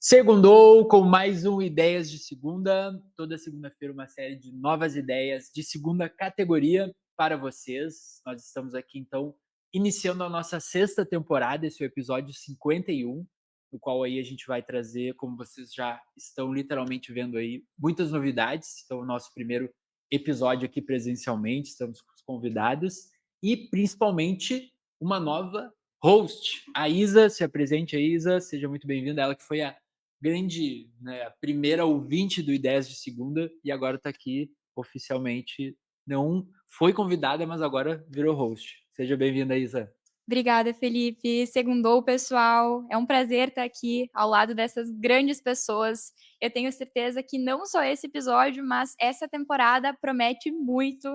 Segundou com mais um Ideias de Segunda. Toda segunda-feira uma série de novas ideias de segunda categoria para vocês. Nós estamos aqui, então, iniciando a nossa sexta temporada, esse é o episódio 51, no qual aí a gente vai trazer, como vocês já estão literalmente vendo aí, muitas novidades. Então, o nosso primeiro episódio aqui presencialmente, estamos com os convidados e, principalmente, uma nova host. A Isa, se apresente aí, Isa, seja muito bem-vinda. Ela que foi a grande, né, a primeira ouvinte do Ideias de Segunda e agora está aqui oficialmente. Não foi convidada, mas agora virou host. Seja bem-vinda, Isa. Obrigada, Felipe. Segundou, pessoal. É um prazer estar aqui ao lado dessas grandes pessoas. Eu tenho certeza que não só esse episódio, mas essa temporada promete muito.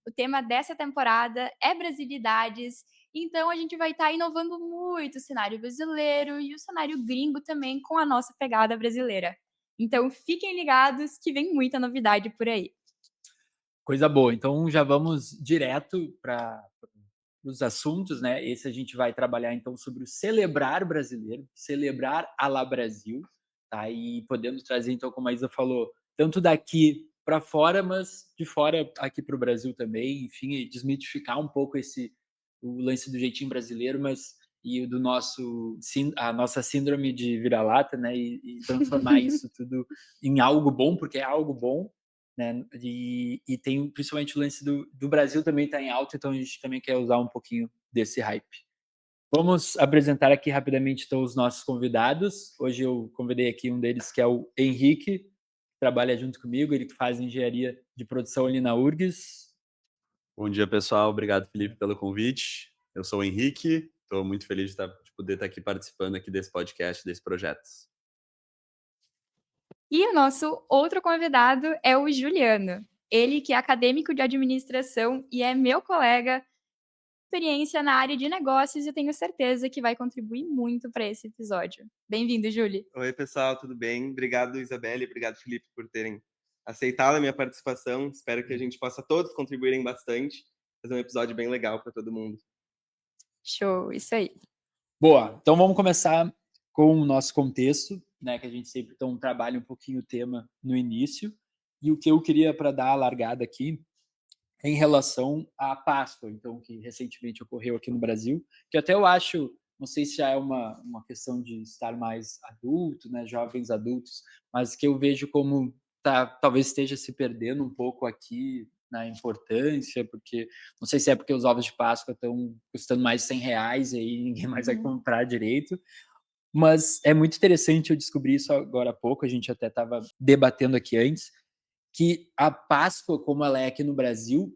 O tema dessa temporada é brasilidades. Então a gente vai estar inovando muito o cenário brasileiro e o cenário gringo também com a nossa pegada brasileira. Então fiquem ligados que vem muita novidade por aí. Coisa boa. Então já vamos direto para os assuntos, né? Esse a gente vai trabalhar então sobre o celebrar brasileiro, celebrar a la Brasil, tá? E podemos trazer então, como a Isa falou, tanto daqui para fora, mas de fora aqui para o Brasil também, enfim, e desmitificar um pouco o lance do jeitinho brasileiro, mas e do a nossa síndrome de vira-lata, né? E transformar isso tudo em algo bom, porque é algo bom, né? E tem principalmente o lance do Brasil também está em alta, então a gente também quer usar um pouquinho desse hype. Vamos apresentar aqui rapidamente então os nossos convidados. Hoje eu convidei aqui um deles que é o Henrique, que trabalha junto comigo, ele que faz engenharia de produção ali na URGS. Bom dia, pessoal. Obrigado, Felipe, pelo convite. Eu sou o Henrique, estou muito feliz de poder estar aqui participando aqui desse podcast, desse projeto. E o nosso outro convidado é o Juliano. Ele que é acadêmico de administração e é meu colega, experiência na área de negócios e tenho certeza que vai contribuir muito para esse episódio. Bem-vindo, Júlio. Oi, pessoal, tudo bem? Obrigado, Isabelle, obrigado, Felipe, por terem aceitado a minha participação. Espero que a gente possa todos contribuírem bastante, fazer um episódio bem legal para todo mundo. Show, isso aí. Boa, então vamos começar com o nosso contexto, né, que a gente sempre então trabalha um pouquinho o tema no início, e o que eu queria para dar a largada aqui em relação à Páscoa, então, que recentemente ocorreu aqui no Brasil, que até eu acho, não sei se já é uma questão de estar mais adulto, né, jovens adultos, mas que eu vejo como talvez esteja se perdendo um pouco aqui na importância, porque não sei se é porque os ovos de Páscoa estão custando mais de R$100 e aí ninguém mais vai comprar direito, mas é muito interessante, eu descobri isso agora há pouco, a gente até estava debatendo aqui antes, que a Páscoa, como ela é aqui no Brasil,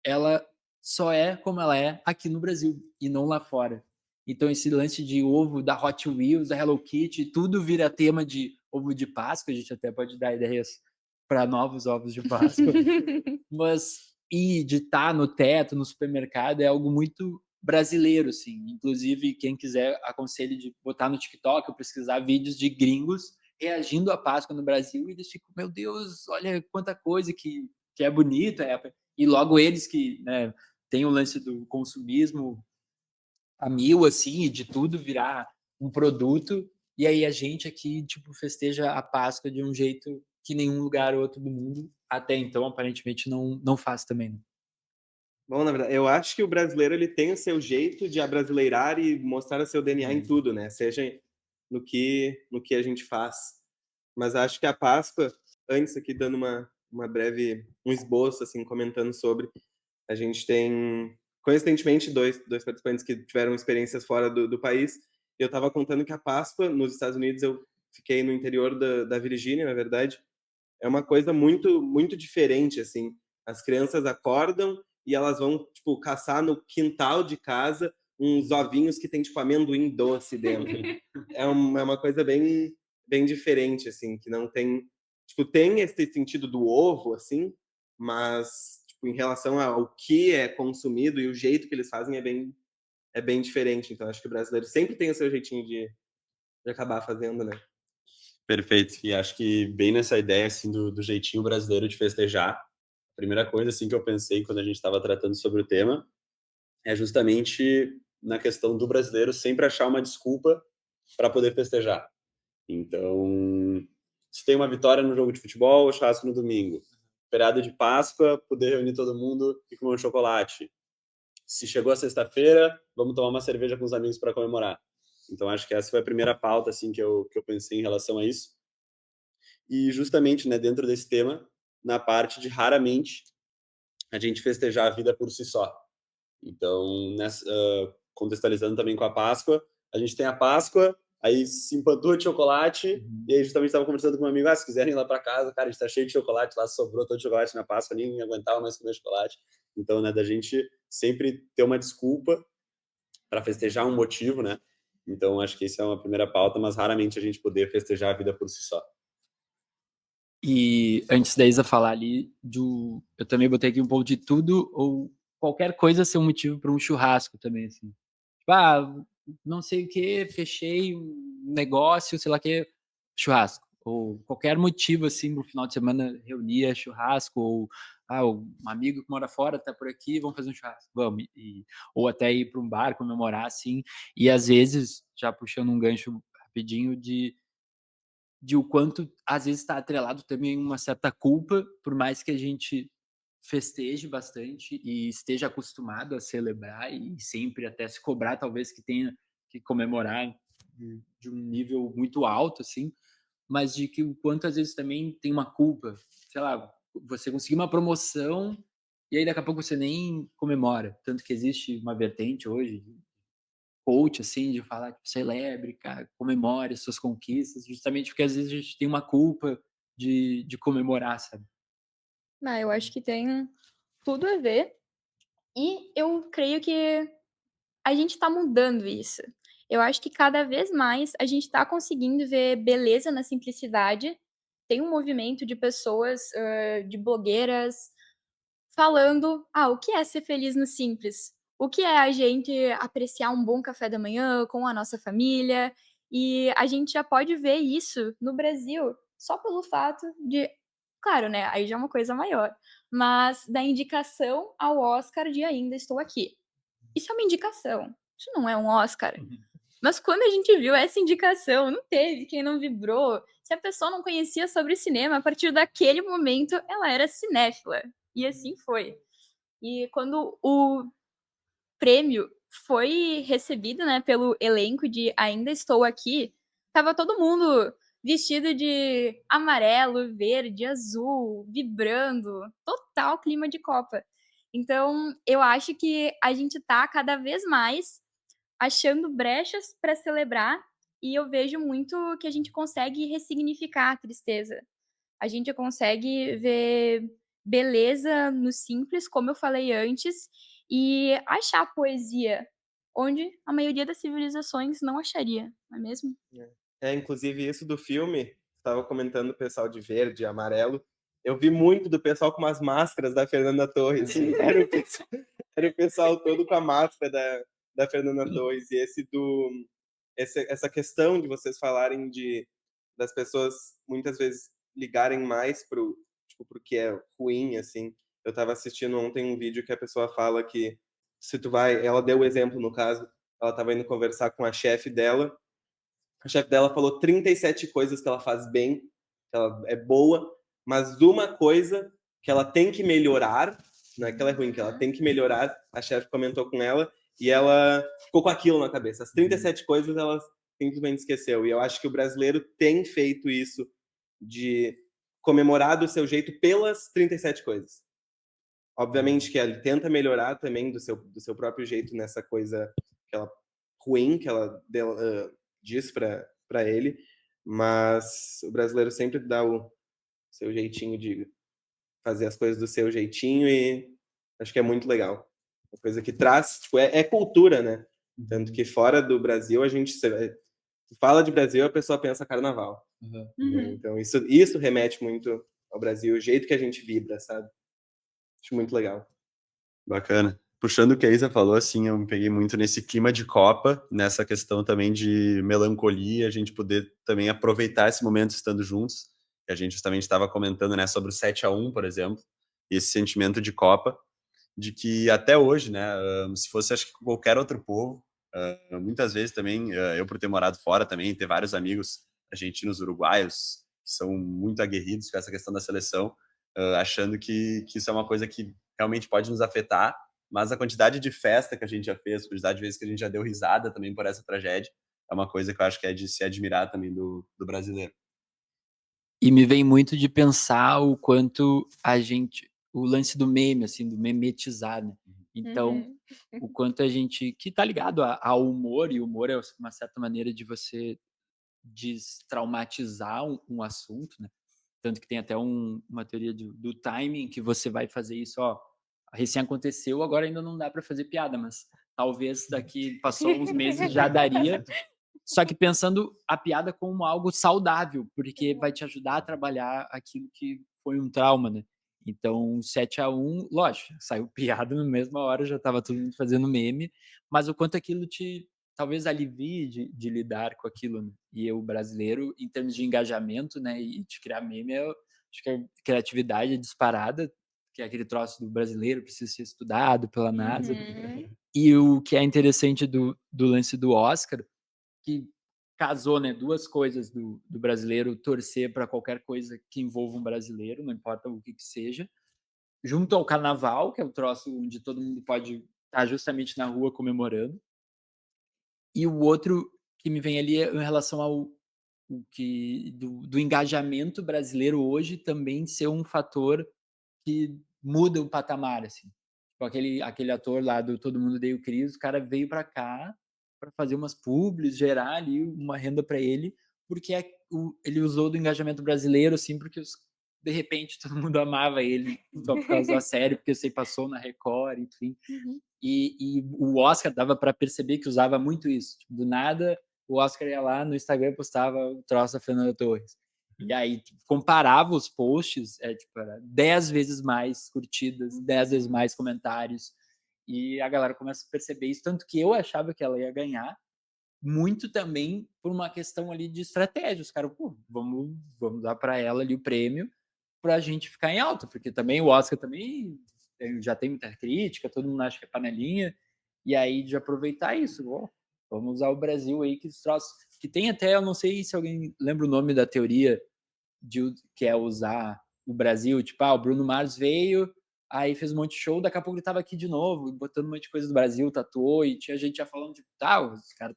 ela só é como ela é aqui no Brasil e não lá fora. Então esse lance de ovo da Hot Wheels, da Hello Kitty, tudo vira tema de ovo de Páscoa, a gente até pode dar ideias para novos ovos de Páscoa, mas e de estar no teto, no supermercado, é algo muito brasileiro, assim. Inclusive, quem quiser, aconselho de botar no TikTok ou pesquisar vídeos de gringos reagindo à Páscoa no Brasil e eles ficam, meu Deus, olha quanta coisa que é bonita. E logo eles que, né, tem o lance do consumismo a mil, assim, e de tudo virar um produto. E aí a gente aqui, tipo, festeja a Páscoa de um jeito que nenhum lugar outro do mundo, até então, aparentemente, não faz também, né? Bom, na verdade, eu acho que o brasileiro ele tem o seu jeito de abrasileirar e mostrar o seu DNA em tudo, né? Seja no que a gente faz. Mas acho que a Páscoa, antes aqui dando uma breve, um esboço, assim, comentando sobre, a gente tem, coincidentemente, dois participantes que tiveram experiências fora do país. Eu estava contando que a Páscoa, nos Estados Unidos, eu fiquei no interior da Virgínia, na verdade, é uma coisa muito, muito diferente, assim. As crianças acordam e elas vão, tipo, caçar no quintal de casa uns ovinhos que tem, tipo, amendoim doce dentro. É uma coisa bem, bem diferente, assim, que não tem... Tipo, tem esse sentido do ovo, assim, mas, tipo, em relação ao que é consumido e o jeito que eles fazem é bem diferente. Então, acho que o brasileiro sempre tem o seu jeitinho de acabar fazendo, né? Perfeito. E acho que bem nessa ideia, assim, do jeitinho brasileiro de festejar, a primeira coisa, assim, que eu pensei quando a gente estava tratando sobre o tema é justamente na questão do brasileiro sempre achar uma desculpa para poder festejar. Então, se tem uma vitória no jogo de futebol, churrasco no domingo. Feriado de Páscoa, poder reunir todo mundo e comer um chocolate. Se chegou a sexta-feira, vamos tomar uma cerveja com os amigos para comemorar. Então, acho que essa foi a primeira pauta assim, que eu pensei em relação a isso. E justamente, né, dentro desse tema, na parte de raramente a gente festejar a vida por si só. Então, contextualizando também com a Páscoa, a gente tem a Páscoa, aí se empanturra de chocolate, e aí justamente estava conversando com um amigo, se quiserem ir lá para casa, cara, a gente tá cheio de chocolate, lá sobrou todo chocolate na Páscoa, nem aguentava mais comer chocolate. Então, né, da gente sempre ter uma desculpa para festejar um motivo, né? Então, acho que essa é uma primeira pauta, mas raramente a gente poder festejar a vida por si só. E antes da Isa falar ali, eu também botei aqui um pouco de tudo ou qualquer coisa ser um motivo para um churrasco também, assim. Tipo, não sei o que, fechei um negócio, sei lá o que, churrasco. Ou qualquer motivo, assim, no final de semana reunia churrasco, ou um amigo que mora fora tá por aqui, vamos fazer um churrasco, vamos. Ou até ir para um bar, comemorar, assim. E às vezes, já puxando um gancho rapidinho, de o quanto às vezes está atrelado também uma certa culpa, por mais que a gente festeje bastante e esteja acostumado a celebrar e sempre até se cobrar, talvez que tenha que comemorar de um nível muito alto, assim, mas de que o quanto às vezes também tem uma culpa, sei lá, você conseguir uma promoção e aí daqui a pouco você nem comemora, tanto que existe uma vertente hoje coach, assim, de falar, tipo, celebre, cara, comemore as suas conquistas, justamente porque às vezes a gente tem uma culpa de comemorar, sabe? Eu acho que tem tudo a ver. E eu creio que a gente está mudando isso. Eu acho que cada vez mais a gente está conseguindo ver beleza na simplicidade. Tem um movimento de pessoas, de blogueiras, falando: o que é ser feliz no simples? O que é a gente apreciar um bom café da manhã com a nossa família? E a gente já pode ver isso no Brasil só pelo fato de, claro, né, aí já é uma coisa maior, mas da indicação ao Oscar de Ainda Estou Aqui. Isso é uma indicação, isso não é um Oscar. Mas quando a gente viu essa indicação, não teve quem não vibrou. Se a pessoa não conhecia sobre cinema, a partir daquele momento ela era cinéfila. E assim foi. E quando o prêmio foi recebido, né, pelo elenco de Ainda Estou Aqui, tava todo mundo vestido de amarelo, verde, azul, vibrando, total clima de Copa. Então, eu acho que a gente tá cada vez mais achando brechas para celebrar e eu vejo muito que a gente consegue ressignificar a tristeza. A gente consegue ver beleza no simples, como eu falei antes, e achar poesia onde a maioria das civilizações não acharia, não é mesmo? Inclusive isso do filme, estava comentando o pessoal de verde e amarelo, eu vi muito do pessoal com as máscaras da Fernanda Torres. Era o pessoal todo com a máscara da Fernanda Torres. E essa questão de vocês falarem das pessoas muitas vezes ligarem mais pro que é ruim, assim. Eu estava assistindo ontem um vídeo que a pessoa fala que se tu vai, ela deu o exemplo no caso, ela estava indo conversar com a chefe dela. A chefe dela falou 37 coisas que ela faz bem, que ela é boa, mas uma coisa que ela tem que melhorar, não é que ela é ruim, que ela tem que melhorar, a chefe comentou com ela, e ela ficou com aquilo na cabeça. As 37 coisas ela simplesmente esqueceu. E eu acho que o brasileiro tem feito isso de comemorar do seu jeito pelas 37 coisas. Obviamente que ele tenta melhorar também do seu próprio jeito nessa coisa que ela ruim que ela diz para ele, mas o brasileiro sempre dá o seu jeitinho de fazer as coisas do seu jeitinho e acho que é muito legal. Uma coisa que traz, é cultura, né? Tanto que fora do Brasil a gente fala de Brasil, a pessoa pensa carnaval. Então isso remete muito ao Brasil, o jeito que a gente vibra, sabe? Acho muito legal. Bacana. Puxando o que a Isa falou, assim, eu me peguei muito nesse clima de Copa, nessa questão também de melancolia, a gente poder também aproveitar esse momento estando juntos. A gente justamente estava comentando, né, sobre o 7-1, por exemplo, e esse sentimento de Copa, de que até hoje, né, se fosse acho que qualquer outro povo, muitas vezes também, eu por ter morado fora também, ter vários amigos argentinos, uruguaios, que são muito aguerridos com essa questão da seleção, achando que isso é uma coisa que realmente pode nos afetar, mas a quantidade de festa que a gente já fez, a quantidade de vezes que a gente já deu risada também por essa tragédia, é uma coisa que eu acho que é de se admirar também do brasileiro. E me vem muito de pensar o quanto o lance do meme, assim, do memetizar, né. Então, Uhum. o quanto a gente que tá ligado ao humor, e o humor é uma certa maneira de você destraumatizar um assunto, né. Tanto que tem até uma teoria do timing que você vai fazer isso, ó, recém aconteceu, agora ainda não dá pra fazer piada, mas talvez daqui passou uns meses já daria. Só que pensando a piada como algo saudável, porque vai te ajudar a trabalhar aquilo que foi um trauma, né. Então 7-1, lógico, saiu piada na mesma hora, já estava todo mundo fazendo meme, mas o quanto aquilo te talvez alivie de lidar com aquilo, né. E o brasileiro, em termos de engajamento, né, e de criar meme, acho que a criatividade é disparada, que é aquele troço do brasileiro precisa ser estudado pela NASA. Uhum. E o que é interessante do lance do Oscar, que casou, né, 2 coisas do brasileiro torcer para qualquer coisa que envolva um brasileiro, não importa o que que seja, junto ao carnaval, que é o troço onde todo mundo pode estar justamente na rua comemorando, e o outro que me vem ali é em relação ao o que do engajamento brasileiro hoje também ser um fator que muda o patamar, assim. Tipo aquele ator lá do Todo Mundo Odeia o Chris, o cara veio pra cá pra fazer umas publis, gerar ali uma renda pra ele, porque ele usou do engajamento brasileiro, assim, porque de repente todo mundo amava ele só por causa da série, porque você passou na Record, enfim. Uhum. E o Oscar dava pra perceber que usava muito isso, tipo, do nada o Oscar ia lá no Instagram e postava o troço da Fernanda Torres. E aí tipo, comparava os posts, tipo, era 10 vezes mais curtidas, 10 vezes mais comentários, e a galera começa a perceber isso, tanto que eu achava que ela ia ganhar, muito também por uma questão ali de estratégia, os caras: "Pô, vamos dar pra ela ali o prêmio, pra gente ficar em alta", porque também o Oscar também já tem muita crítica, todo mundo acha que é panelinha, e aí de aproveitar isso, ó, vamos usar o Brasil aí que os troços que tem até, eu não sei se alguém lembra o nome da teoria que é usar o Brasil, tipo, o Bruno Mars veio, aí fez um monte de show, daqui a pouco ele estava aqui de novo, botando um monte de coisa do Brasil, tatuou, e tinha gente já falando, tipo, os caras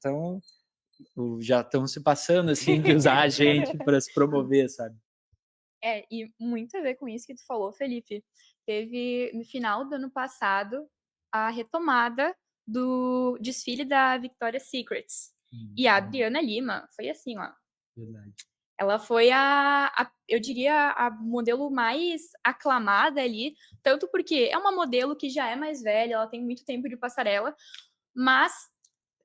já estão se passando, assim, de usar a gente para se promover, sabe. É, e muito a ver com isso que tu falou, Felipe. Teve no final do ano passado a retomada do desfile da Victoria's Secrets. E a Adriana Lima foi assim, ó. Verdade. Ela foi eu diria, a modelo mais aclamada ali, tanto porque é uma modelo que já é mais velha, ela tem muito tempo de passarela, mas,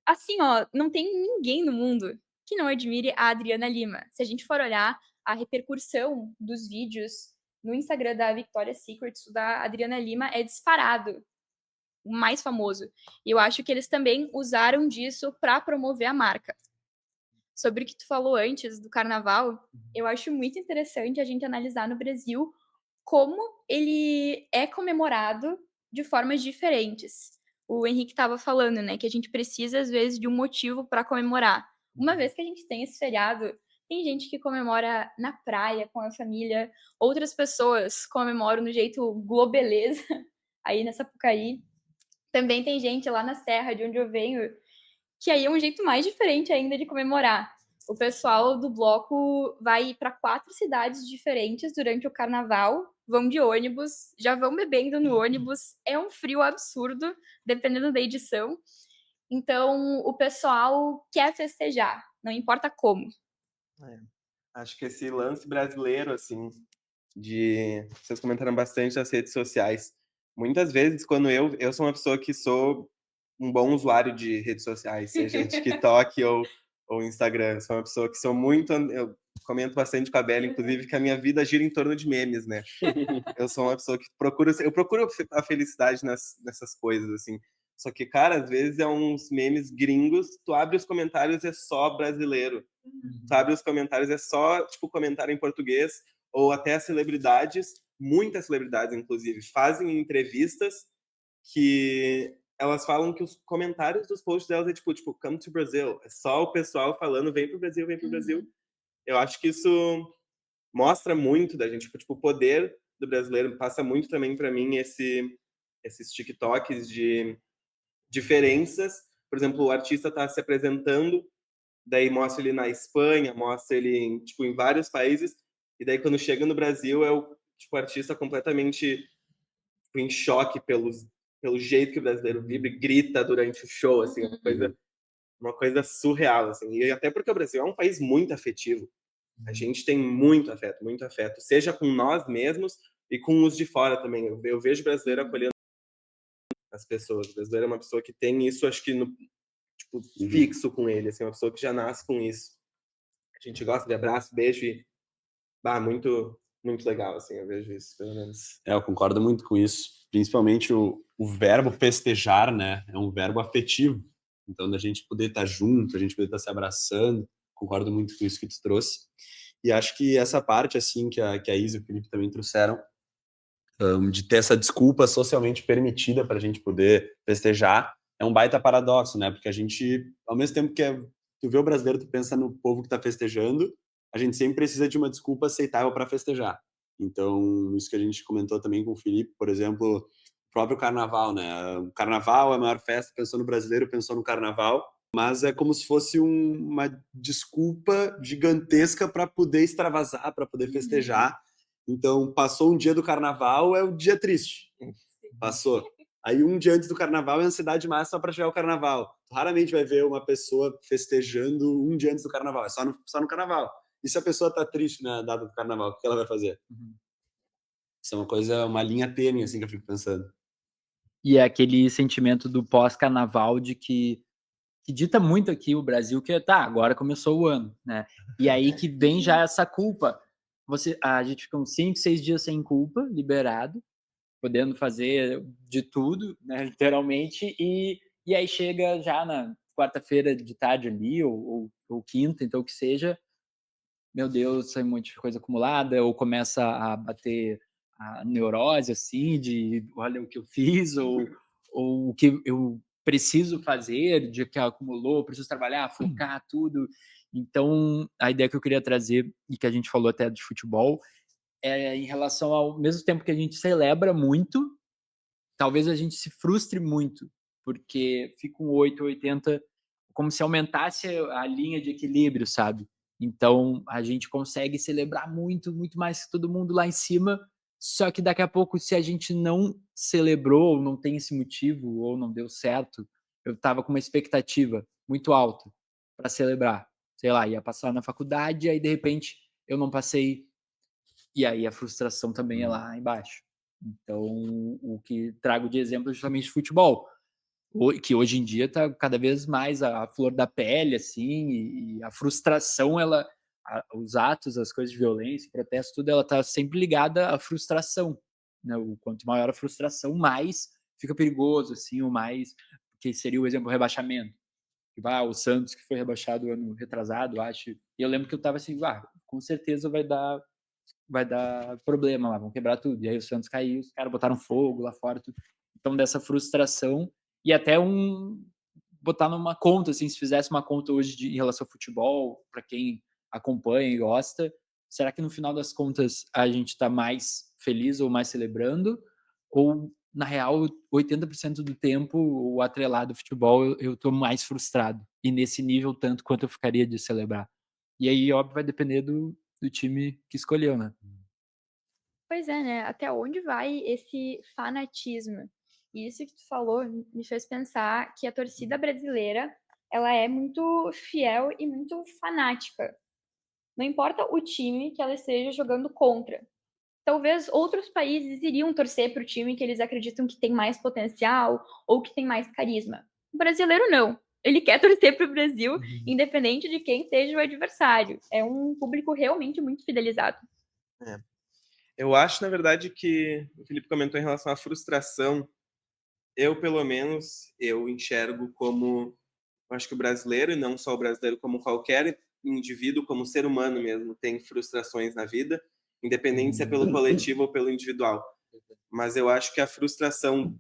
assim, ó, não tem ninguém no mundo que não admire a Adriana Lima. Se a gente for olhar a repercussão dos vídeos no Instagram da Victoria's Secret, o da Adriana Lima é disparado, o mais famoso. E eu acho que eles também usaram disso para promover a marca. Sobre o que tu falou antes do carnaval, eu acho muito interessante a gente analisar no Brasil como ele é comemorado de formas diferentes. O Henrique estava falando, né, que a gente precisa às vezes de um motivo para comemorar. Uma vez que a gente tem esse feriado, tem gente que comemora na praia com a família, outras pessoas comemoram no jeito globeleza, aí na Sapucaí. Também tem gente lá na serra de onde eu venho que aí é um jeito mais diferente ainda de comemorar. O pessoal do bloco vai para 4 cidades diferentes durante o carnaval, vão de ônibus, já vão bebendo no ônibus, é um frio absurdo, dependendo da edição. Então, o pessoal quer festejar, não importa como. É. Acho que esse lance brasileiro, assim, vocês comentaram bastante nas redes sociais. Muitas vezes, quando eu sou uma pessoa que sou um bom usuário de redes sociais, seja TikTok ou Instagram. Sou uma pessoa que sou muito. Eu comento bastante com a Bela, inclusive, que a minha vida gira em torno de memes, né? Eu sou uma pessoa que eu procuro a felicidade nessas coisas, assim. Só que, cara, às vezes é uns memes gringos, tu abre os comentários e é só brasileiro. Tu abre os comentários, é só, tipo, comentário em português, ou até celebridades, muitas celebridades, inclusive, fazem entrevistas que elas falam que os comentários dos posts delas é tipo, come to Brazil. É só o pessoal falando, vem pro Brasil, vem pro Brasil. eu acho que isso mostra muito da gente, tipo, o poder do brasileiro passa muito também para mim esses TikToks de diferenças. Por exemplo, o artista está se apresentando, daí mostra ele na Espanha, mostra ele em, tipo, em vários países, e daí quando chega no Brasil é o tipo, artista completamente tipo, em choque pelo jeito que o brasileiro vibra e grita durante o show, assim, uma coisa surreal, assim. E até porque o Brasil é um país muito afetivo. A gente tem muito afeto, seja com nós mesmos e com os de fora também. Eu vejo o brasileiro acolhendo as pessoas. O brasileiro é uma pessoa que tem isso, acho que tipo, fixo com ele, assim, uma pessoa que já nasce com isso. A gente gosta de abraço, beijo e muito legal, assim, eu vejo isso, pelo menos. Eu concordo muito com isso. Principalmente o verbo festejar, né? É um verbo afetivo. Então, da gente poder estar junto, a gente poder estar se abraçando. Concordo muito com isso que tu trouxe. E acho que essa parte, assim, que a Isa e o Felipe também trouxeram, de ter essa desculpa socialmente permitida para a gente poder festejar, é um baita paradoxo, né? Porque a gente, ao mesmo tempo que tu vê o brasileiro, tu pensa no povo que está festejando, a gente sempre precisa de uma desculpa aceitável para festejar. Então, isso que a gente comentou também com o Felipe, por exemplo, o próprio carnaval, né? O carnaval é a maior festa, pensou no brasileiro, pensou no carnaval, mas é como se fosse uma desculpa gigantesca para poder extravasar, para poder festejar. Então, passou um dia do carnaval, é o dia triste. Passou. Aí, um dia antes do carnaval, é a ansiedade máxima para chegar ao carnaval. Raramente vai ver uma pessoa festejando um dia antes do carnaval, é só no carnaval. E se a pessoa tá triste na data do carnaval, o que ela vai fazer? Isso é uma coisa, uma linha tênue, assim, que eu fico pensando. E é aquele sentimento do pós-carnaval de que dita muito aqui o Brasil, que tá, agora começou o ano, né? E aí que vem já essa culpa. A gente fica uns 5, 6 dias sem culpa, liberado, podendo fazer de tudo, né, literalmente, e aí chega já na quarta-feira de tarde ali, ou quinta, então que seja, meu Deus, sai um monte de coisa acumulada, ou começa a bater a neurose, assim, de olha o que eu fiz, ou o que eu preciso fazer, de que acumulou, preciso trabalhar, focar, tudo. Então, a ideia que eu queria trazer, e que a gente falou até de futebol, é em relação ao mesmo tempo que a gente celebra muito, talvez a gente se frustre muito, porque fica um 8, 80, como se aumentasse a linha de equilíbrio, sabe? Então a gente consegue celebrar muito, muito mais que todo mundo lá em cima, só que daqui a pouco, se a gente não celebrou, ou não tem esse motivo, ou não deu certo, eu estava com uma expectativa muito alta para celebrar. Sei lá, ia passar na faculdade, aí de repente eu não passei, e aí a frustração também é lá embaixo. Então, o que trago de exemplo é justamente futebol, que hoje em dia está cada vez mais a flor da pele, assim, e a frustração, os atos, as coisas de violência, protesto, tudo, ela está sempre ligada à frustração, né? O quanto maior a frustração, mais fica perigoso, assim, o mais, que seria o exemplo do rebaixamento. O Santos, que foi rebaixado ano retrasado, acho, e eu lembro que eu estava assim, com certeza vai dar problema lá, vão quebrar tudo. E aí o Santos caiu, os caras botaram fogo lá fora, tudo. Então, dessa frustração, e até botar numa conta, assim, se fizesse uma conta hoje em relação ao futebol, para quem acompanha e gosta, será que no final das contas a gente está mais feliz ou mais celebrando? Ou, na real, 80% do tempo, o atrelado ao futebol, eu tô mais frustrado. E nesse nível, tanto quanto eu ficaria de celebrar. E aí, óbvio, vai depender do time que escolheu, né? Pois é, né, até onde vai esse fanatismo? E isso que tu falou me fez pensar que a torcida brasileira, ela é muito fiel e muito fanática. Não importa o time que ela esteja jogando contra. Talvez outros países iriam torcer para o time que eles acreditam que tem mais potencial ou que tem mais carisma. O brasileiro não. Ele quer torcer para o Brasil, independente de quem seja o adversário. É um público realmente muito fidelizado. É. Eu acho, na verdade, que o Felipe comentou em relação à frustração. Eu, pelo menos, eu enxergo como... Eu acho que o brasileiro, e não só o brasileiro, como qualquer indivíduo, como ser humano mesmo, tem frustrações na vida, independente se é pelo coletivo ou pelo individual. Mas eu acho que a frustração,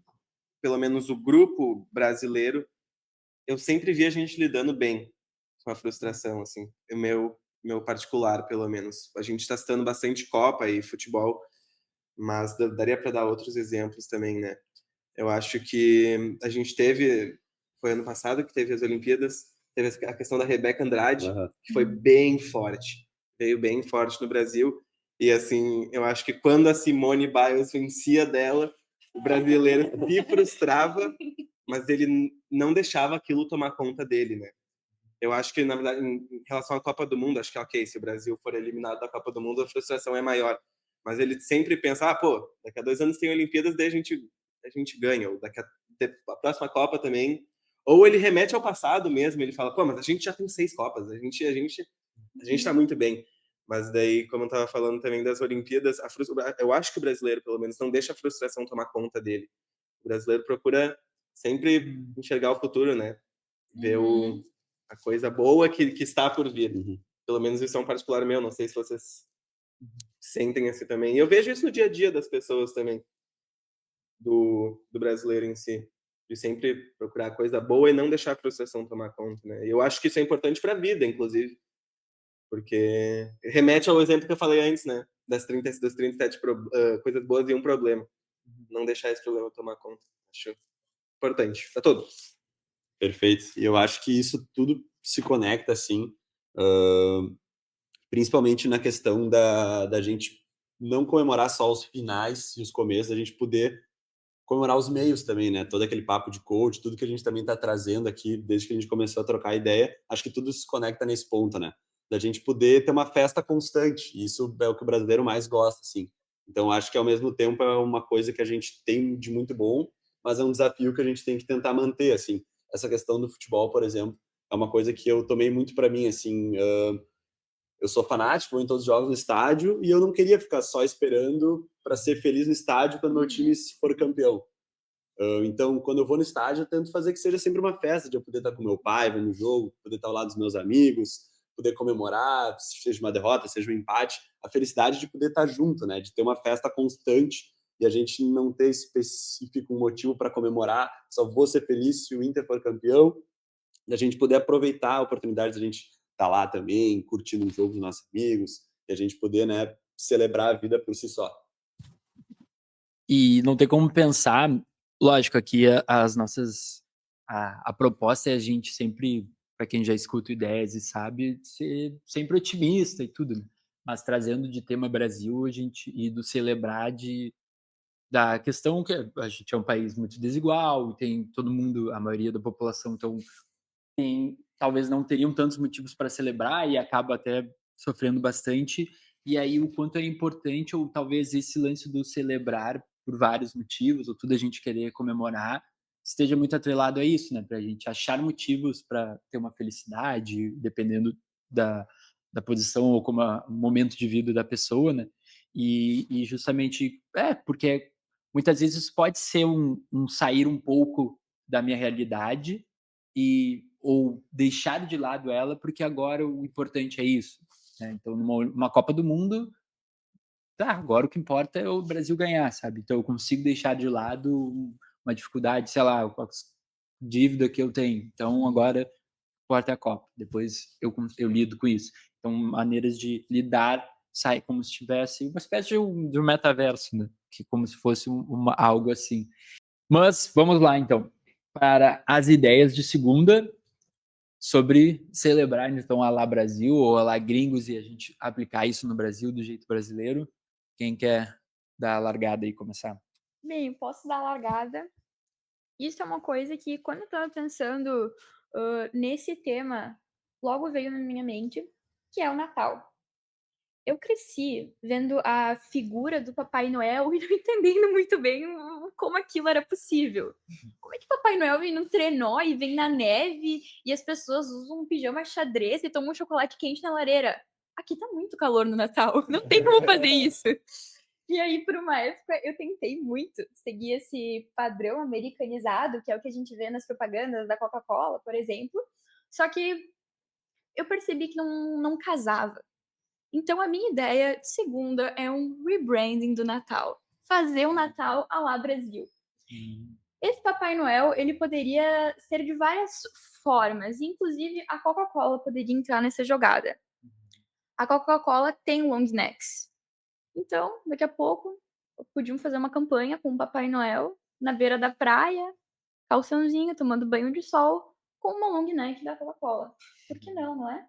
pelo menos o grupo brasileiro, eu sempre vi a gente lidando bem com a frustração, assim. meu particular, pelo menos. A gente está citando bastante Copa e futebol, mas daria para dar outros exemplos também, né? Eu acho que a gente foi ano passado que teve as Olimpíadas, teve a questão da Rebeca Andrade, que foi bem forte, veio bem forte no Brasil. E assim, eu acho que quando a Simone Biles vencia dela, o brasileiro se frustrava, mas ele não deixava aquilo tomar conta dele, né? Eu acho que, na verdade, em relação à Copa do Mundo, acho que, ok, se o Brasil for eliminado da Copa do Mundo, a frustração é maior. Mas ele sempre pensa, pô, daqui a 2 anos tem Olimpíadas, daí a gente ganha. Ou a próxima Copa também. Ou ele remete ao passado mesmo, ele fala, pô, mas a gente já tem 6 Copas, a gente tá muito bem. Mas daí, como eu tava falando também das Olimpíadas, eu acho que o brasileiro, pelo menos, não deixa a frustração tomar conta dele. O brasileiro procura sempre enxergar o futuro, né? Ver a coisa boa que está por vir. Pelo menos isso é um particular meu, não sei se vocês sentem assim também. E eu vejo isso no dia a dia das pessoas também, do brasileiro em si, de sempre procurar coisa boa e não deixar a frustração tomar conta, né? E eu acho que isso é importante para a vida, inclusive, porque remete ao exemplo que eu falei antes, né? Das 37 coisas boas e um problema. Não deixar esse problema tomar conta. Acho importante para todos. Perfeito. E eu acho que isso tudo se conecta, assim, principalmente na questão da gente não comemorar só os finais e os começos, a gente poder comemorar os meios também, né? Todo aquele papo de coach, tudo que a gente também está trazendo aqui, desde que a gente começou a trocar ideia, acho que tudo se conecta nesse ponto, né? Da gente poder ter uma festa constante. E isso é o que o brasileiro mais gosta, assim. Então, acho que, ao mesmo tempo, é uma coisa que a gente tem de muito bom, mas é um desafio que a gente tem que tentar manter, assim. Essa questão do futebol, por exemplo, é uma coisa que eu tomei muito para mim, assim. Eu sou fanático, vou em todos os jogos no estádio e eu não queria ficar só esperando para ser feliz no estádio quando meu time for campeão. Então, quando eu vou no estádio, eu tento fazer que seja sempre uma festa, de eu poder estar com meu pai, vendo o jogo, poder estar ao lado dos meus amigos, poder comemorar, seja uma derrota, seja um empate, a felicidade de poder estar junto, né? De ter uma festa constante e a gente não ter específico um motivo para comemorar, só vou ser feliz se o Inter for campeão, e a gente poder aproveitar a oportunidade de a gente estar lá também, curtindo um jogo dos nossos amigos, e a gente poder, né, celebrar a vida por si só. E não tem como pensar, lógico, aqui as nossas a proposta é a gente sempre, para quem já escuta ideias e sabe, ser sempre otimista e tudo, né? Mas trazendo de tema Brasil, a gente e do celebrar da questão que a gente é um país muito desigual, tem todo mundo, a maioria da população, então talvez não teriam tantos motivos para celebrar e acaba até sofrendo bastante. E aí o quanto é importante, ou talvez esse lance do celebrar por vários motivos, ou tudo a gente querer comemorar, esteja muito atrelado a isso, né? Para a gente achar motivos para ter uma felicidade, dependendo da posição ou como o momento de vida da pessoa, né? E justamente, porque muitas vezes isso pode ser um sair um pouco da minha realidade ou deixar de lado ela, porque agora o importante é isso, né? Então, numa Copa do Mundo, agora o que importa é o Brasil ganhar, sabe? Então eu consigo deixar de lado uma dificuldade, sei lá, a dívida que eu tenho. Então agora importa é a Copa. Depois eu lido com isso. Então, maneiras de lidar, sai como se tivesse uma espécie de um metaverso, né? Que como se fosse algo assim. Mas vamos lá, então, para as ideias de segunda sobre celebrar, então, a lá Brasil ou a lá gringos e a gente aplicar isso no Brasil do jeito brasileiro. Quem quer dar a largada e começar? Bem, posso dar a largada. Isso é uma coisa que, quando eu estava pensando nesse tema, logo veio na minha mente, que é o Natal. Eu cresci vendo a figura do Papai Noel e não entendendo muito bem como aquilo era possível. Como é que Papai Noel vem num trenó e vem na neve e as pessoas usam um pijama xadrez e tomam um chocolate quente na lareira? Aqui tá muito calor no Natal, não tem como fazer isso. E aí, por uma época, eu tentei muito seguir esse padrão americanizado, que é o que a gente vê nas propagandas da Coca-Cola, por exemplo. Só que eu percebi que não casava. Então, a minha ideia de segunda é um rebranding do Natal. Fazer um Natal à la Brasil. Esse Papai Noel, ele poderia ser de várias formas. Inclusive, a Coca-Cola poderia entrar nessa jogada. a Coca-Cola tem long necks. Então, daqui a pouco, podiam fazer uma campanha com o Papai Noel na beira da praia, calçãozinho, tomando banho de sol, com uma long neck da Coca-Cola. Por que não é?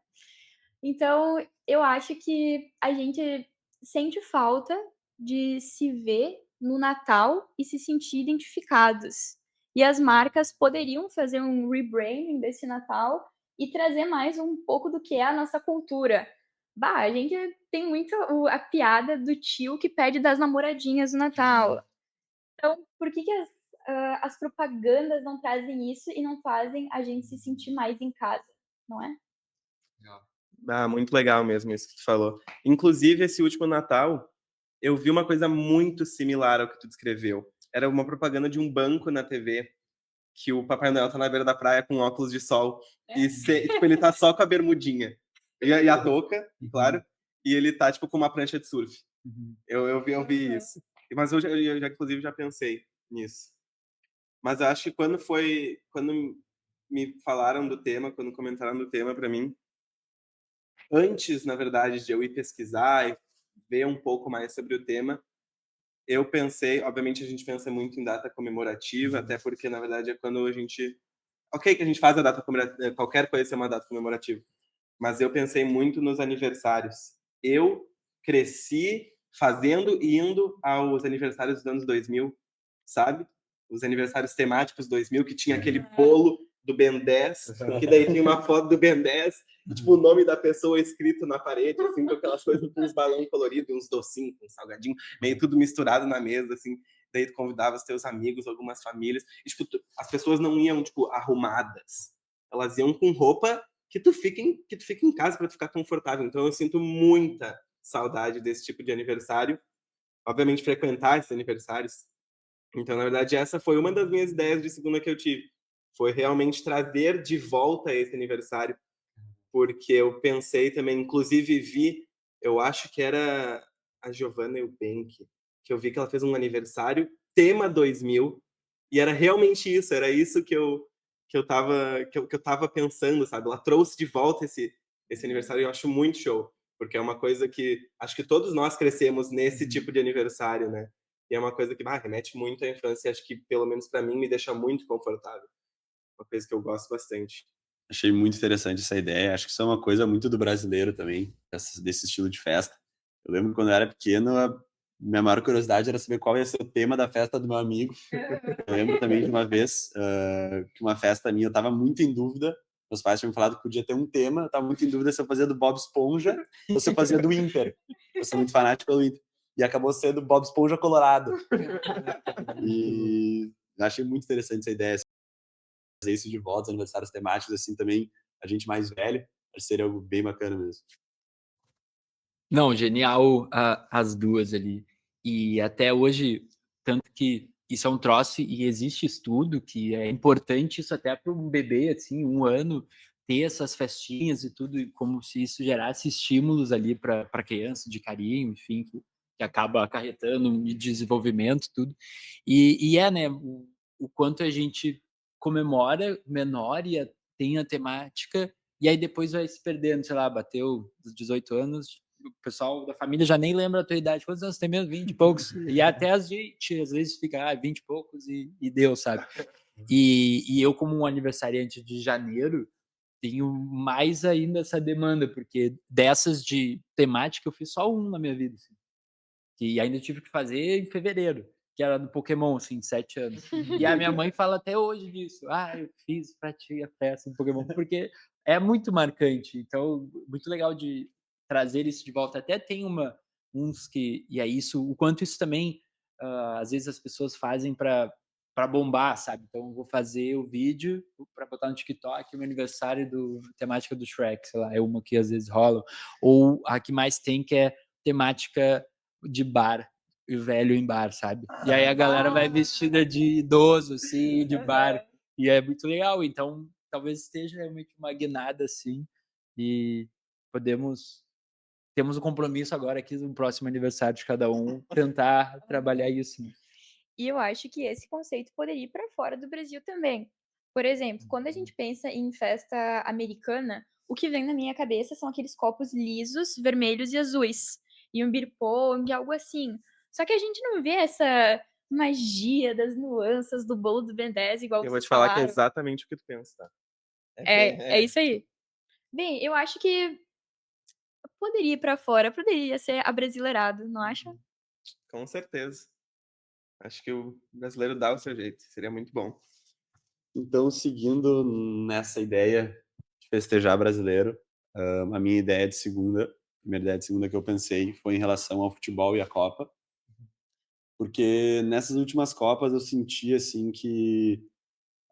Então, eu acho que a gente sente falta de se ver no Natal e se sentir identificados. E as marcas poderiam fazer um rebranding desse Natal e trazer mais um pouco do que é a nossa cultura. Bah, a gente tem muito a piada do tio que pede das namoradinhas no Natal. Então, por que as propagandas não trazem isso e não fazem a gente se sentir mais em casa, não é? Ah, muito legal mesmo isso que tu falou. Inclusive, esse último Natal, eu vi uma coisa muito similar ao que tu descreveu. Era uma propaganda de um banco na TV, que o Papai Noel tá na beira da praia com óculos de sol. E tipo, ele tá só com a bermudinha. E a touca, claro. E ele tá, tipo, com uma prancha de surf. Eu vi isso. Mas inclusive, já pensei nisso. Mas eu acho que quando me falaram do tema, quando comentaram do tema pra mim, antes, na verdade, de eu ir pesquisar e ver um pouco mais sobre o tema, eu pensei, obviamente a gente pensa muito em data comemorativa, até porque, na verdade, é quando a gente... Ok que a gente faz a data comemorativa, qualquer coisa é uma data comemorativa, mas eu pensei muito nos aniversários. Eu cresci fazendo e indo aos aniversários dos anos 2000, sabe? Os aniversários temáticos 2000, que tinha aquele bolo do Ben 10, que daí tinha uma foto do Ben 10, tipo, o nome da pessoa escrito na parede, assim, com aquelas coisas, com uns balões coloridos, uns docinhos, uns salgadinhos, meio tudo misturado na mesa, assim. Daí tu convidava os teus amigos, algumas famílias, e, tipo, as pessoas não iam, tipo, arrumadas. Elas iam com roupa que tu fica em casa para tu ficar confortável. Então eu sinto muita saudade desse tipo de aniversário. Obviamente, frequentar esses aniversários. Então, na verdade, essa foi uma das minhas ideias de segunda que eu tive. Foi realmente trazer de volta esse aniversário. Porque eu pensei também, inclusive vi, eu acho que era a Giovanna Eubank, que eu vi que ela fez um aniversário tema 2000, e era realmente isso, era isso que eu tava pensando, sabe? Ela trouxe de volta esse aniversário e eu acho muito show, porque é uma coisa que acho que todos nós crescemos nesse tipo de aniversário, né? E é uma coisa que remete muito à infância e acho que, pelo menos para mim, me deixa muito confortável. Uma coisa que eu gosto bastante. Achei muito interessante essa ideia. Acho que isso é uma coisa muito do brasileiro também, desse estilo de festa. Eu lembro que quando eu era pequeno, a minha maior curiosidade era saber qual ia ser o tema da festa do meu amigo. Eu lembro também de uma vez que uma festa minha, eu estava muito em dúvida. Meus pais tinham me falado que podia ter um tema. Eu estava muito em dúvida se eu fazia do Bob Esponja ou se eu fazia do Inter. Eu sou muito fanático pelo Inter. E acabou sendo Bob Esponja Colorado. E achei muito interessante essa ideia. Fazer isso de volta, aniversários temáticos, assim, também, a gente mais velho, seria algo bem bacana mesmo. Não, genial as duas ali. E até hoje, tanto que isso é um troço e existe estudo que é importante isso até para um bebê, assim, 1 ano, ter essas festinhas e tudo, e como se isso gerasse estímulos ali para a criança, de carinho, enfim, que acaba acarretando um desenvolvimento, tudo. Né, o quanto a gente comemora menor e tem a temática, e aí depois vai se perdendo, sei lá, bateu os 18 anos, o pessoal da família já nem lembra a tua idade. Quantos anos tem mesmo? 20 e poucos. E até a gente, às vezes, fica 20 e poucos e deu, sabe? E eu, como um aniversariante de janeiro, tenho mais ainda essa demanda, porque dessas de temática eu fiz só um na minha vida. Assim, que ainda tive que fazer em fevereiro, que era do Pokémon, assim, 7 anos. E a minha mãe fala até hoje disso. Eu fiz pra ti a festa do Pokémon, porque é muito marcante. Então, muito legal de trazer isso de volta. Até tem uns que... E é isso, o quanto isso também, às vezes as pessoas fazem para bombar, sabe? Então, eu vou fazer o vídeo para botar no TikTok, o meu aniversário temática do Shrek, sei lá, é uma que às vezes rola. Ou a que mais tem, que é temática de bar, e velho em bar, sabe? E aí a galera vai vestida de idoso, assim, de bar, e é muito legal. Então, talvez esteja realmente uma guinada, assim, e temos um compromisso agora aqui no próximo aniversário de cada um, tentar trabalhar isso. E eu acho que esse conceito poderia ir para fora do Brasil também. Por exemplo, quando a gente pensa em festa americana, o que vem na minha cabeça são aqueles copos lisos, vermelhos e azuis. E um beer pong, algo assim. Só que a gente não vê essa magia das nuances do bolo do Ben 10, igual Eu vou vocês te falar que é falaram. exatamente o que tu pensa, tá? É isso aí. Bem, eu acho que poderia ir pra fora, poderia ser abrasileirado, não acha? Com certeza. Acho que o brasileiro dá o seu jeito, seria muito bom. Então, seguindo nessa ideia de festejar brasileiro, a minha ideia de segunda, a primeira ideia de segunda que eu pensei foi em relação ao futebol e à Copa, porque nessas últimas Copas eu senti, assim, que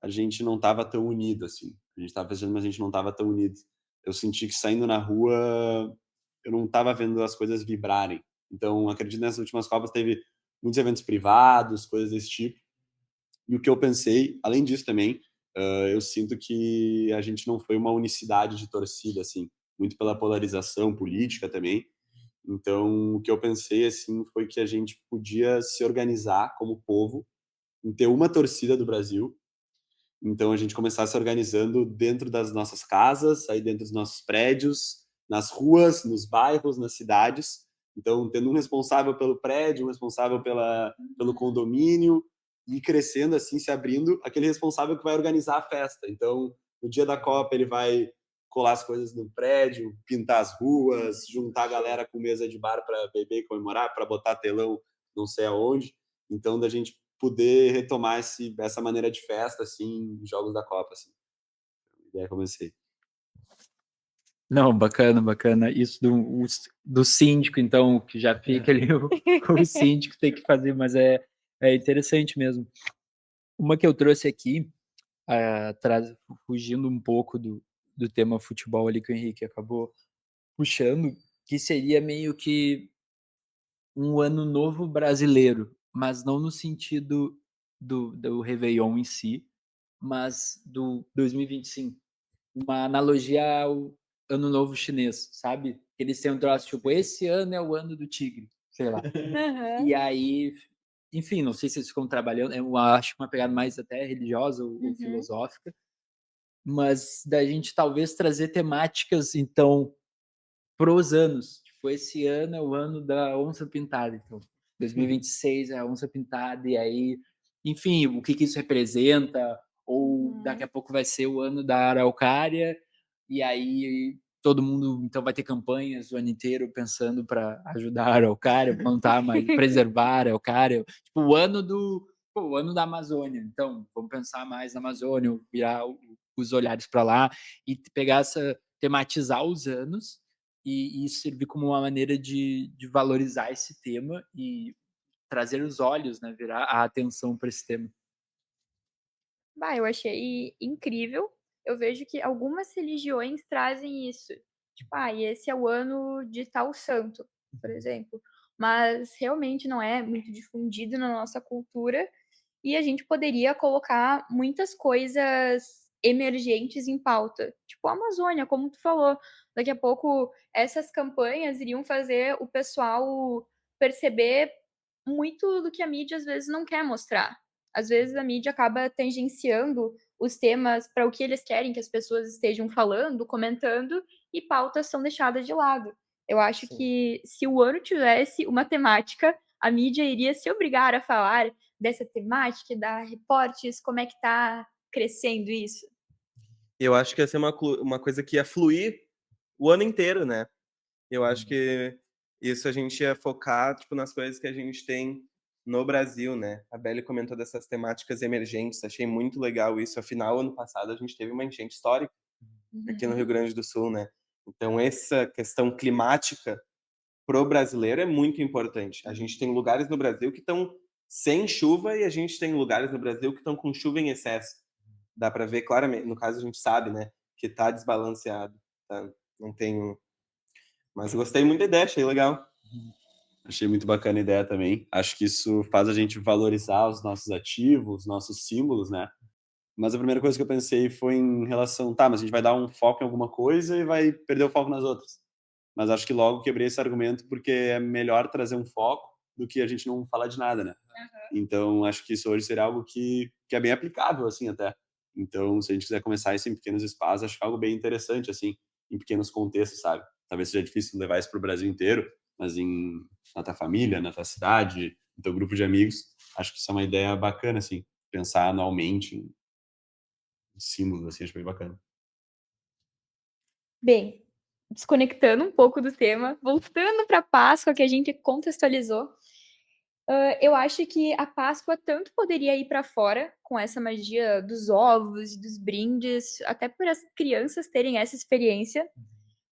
a gente não estava tão unido, assim. A gente estava festejando, mas a gente não estava tão unido. Eu senti que saindo na rua, eu não estava vendo as coisas vibrarem. Então, acredito que nessas últimas Copas teve muitos eventos privados, coisas desse tipo. E o que eu pensei, além disso também, eu sinto que a gente não foi uma unicidade de torcida, assim, muito pela polarização política também. Então, o que eu pensei, assim, foi que a gente podia se organizar como povo em ter uma torcida do Brasil. Então, a gente começar se organizando dentro das nossas casas, aí dentro dos nossos prédios, nas ruas, nos bairros, nas cidades. Então, tendo um responsável pelo prédio, um responsável pelo condomínio, e ir crescendo assim, se abrindo, aquele responsável que vai organizar a festa. Então, no dia da Copa, ele vai colar as coisas no prédio, pintar as ruas, juntar a galera com mesa de bar para beber e comemorar, para botar telão não sei aonde. Então, da gente poder retomar essa maneira de festa, assim, em jogos da Copa, assim. E aí comecei. Não, bacana, bacana. Isso do síndico, então, que já fica ali, o síndico tem que fazer, mas é interessante mesmo. Uma que eu trouxe aqui, fugindo um pouco do tema futebol ali que o Henrique acabou puxando, que seria meio que um ano novo brasileiro, mas não no sentido do réveillon em si, mas do 2025. Uma analogia ao ano novo chinês, sabe? Eles têm um troço tipo, esse ano é o ano do tigre, sei lá. Aham. E aí, enfim, não sei se eles ficam trabalhando, eu acho uma pegada mais até religiosa ou Uhum. filosófica, mas da gente talvez trazer temáticas, então, pros anos. Tipo, esse ano é o ano da onça pintada, então 2026 é a onça pintada, e aí, enfim, o que que isso representa, ou daqui a Uhum. pouco vai ser o ano da araucária, e aí todo mundo então vai ter campanhas o ano inteiro pensando para ajudar a araucária, plantar mais, preservar a araucária, tipo o ano da Amazônia. Então, vamos pensar mais na Amazônia, virar os olhares para lá e pegar essa tematizar os anos e servir como uma maneira de valorizar esse tema e trazer os olhos, né, virar a atenção para esse tema. Bah, eu achei incrível. Eu vejo que algumas religiões trazem isso. Tipo, e esse é o ano de tal santo, por exemplo. Mas realmente não é muito difundido na nossa cultura e a gente poderia colocar muitas coisas emergentes em pauta. Tipo a Amazônia, como tu falou. Daqui a pouco essas campanhas iriam fazer o pessoal perceber muito do que a mídia às vezes não quer mostrar. Às vezes a mídia acaba tangenciando os temas para o que eles querem que as pessoas estejam falando, comentando, e pautas são deixadas de lado. Eu acho Sim. que se o ano tivesse uma temática, a mídia iria se obrigar a falar dessa temática e dar reportes, como é que tá crescendo isso. Eu acho que ia ser uma coisa que ia fluir o ano inteiro, né. Eu acho que isso a gente ia focar, tipo, nas coisas que a gente tem no Brasil, né. A Belly comentou dessas temáticas emergentes, achei muito legal isso, afinal, ano passado a gente teve uma enchente histórica aqui no Rio Uhum. Grande do Sul, né. Então essa questão climática pro brasileiro é muito importante. A gente tem lugares no Brasil que estão sem chuva e a gente tem lugares no Brasil que estão com chuva em excesso. Dá para ver claramente, no caso a gente sabe, né, que tá desbalanceado, tá, não tenho, mas eu gostei muito da ideia, achei legal. Achei muito bacana a ideia também. Acho que isso faz a gente valorizar os nossos ativos, os nossos símbolos, né? Mas a primeira coisa que eu pensei foi em relação, tá, mas a gente vai dar um foco em alguma coisa e vai perder o foco nas outras. Mas acho que logo quebrei esse argumento porque é melhor trazer um foco do que a gente não falar de nada, né? Então, acho que isso hoje seria algo que é bem aplicável, assim, até. Então, se a gente quiser começar isso em pequenos espaços, acho que é algo bem interessante, assim. em pequenos contextos, sabe? Talvez seja difícil levar isso para o Brasil inteiro, mas na tua família, na tua cidade, no teu grupo de amigos, acho que isso é uma ideia bacana, assim, pensar anualmente em símbolos, assim, acho bem bacana. Bem, desconectando um pouco do tema, voltando para a Páscoa que a gente contextualizou, eu acho que a Páscoa tanto poderia ir para fora com essa magia dos ovos e dos brindes, até por as crianças terem essa experiência.